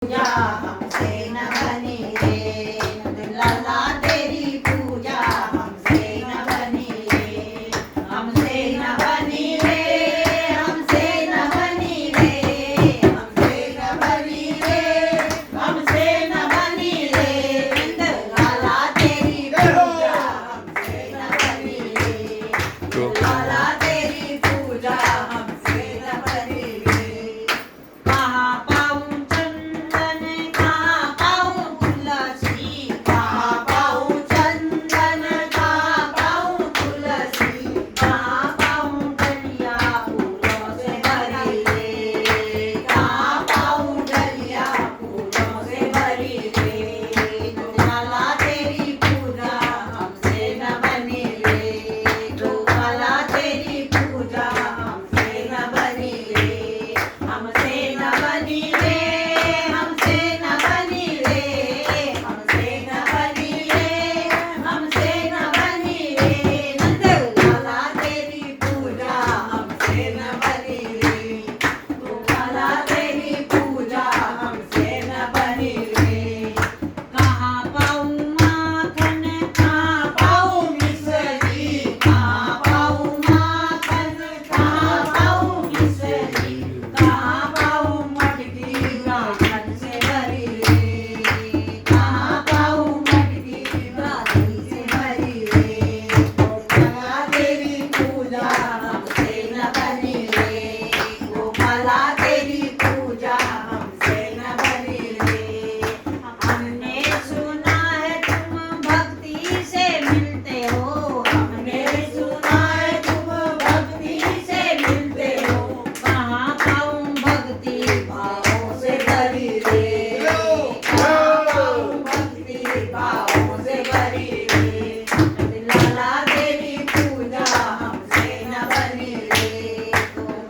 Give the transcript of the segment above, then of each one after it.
पूजा हमसे न बनी रे, लाला तेरी पूजा हमसे न बनी रे, हमसे न बनी रे, हमसे न बनी रे, हमसे न बनी रे, हमसे न बनी रे, लाला तेरी पूजा हमसे न बनी रे, लाला तेरी पूजा हमसे न बनी रे। कहाँ पाऊं चंदन, कहाँ पाऊं तुलसी, कहाँ पाऊं चंदन, कहाँ पाऊं तुलसी, कहाँ पाऊं डलिया फूलों से भरी रे, कहाँ पाऊं डलिया फूलों से भरी रे, लाला तेरी पूजा हमसे न बनी रे, लाला तेरी पूजा हमसे न बनी रे, हमसे न बनी रे, हमसे न बनी रे, हमसे न बनी रे, हमसे न बनी रे, नंद लाला तेरी पूजा हमसे न बनी रे, लाला तेरी पूजा हमसे न बनी रे। कहाँ पाऊं माखन, कहाँ पाऊं मिश्री, कहाँ पाऊं माखन, कहाँ पाऊं मिश्री, कहाँ पाऊं मटकी राखन से भरी रे, कहाँ पाऊं मटकी राखन से भरी रे, गोपाला तेरी पूजा हमसे न बनी रे, गोपाला तेरी पूजा हमसे न बनी रे। हमने सुना है तुम भक्ति से मिलते हो, हमने सुना है तुम भक्ति से मिलते हो, कहाँ पाऊं भक्ति भावों से भरी रे, कहाँ पाऊं भक्ति भावों से भरी रे, लाला तेरी पूजा हमसे न बनी रे,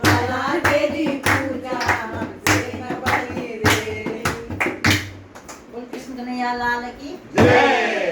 लाला तेरी पूजा हमसे न बनी रे। बोल कृष्ण कन्हैया लाल की जय।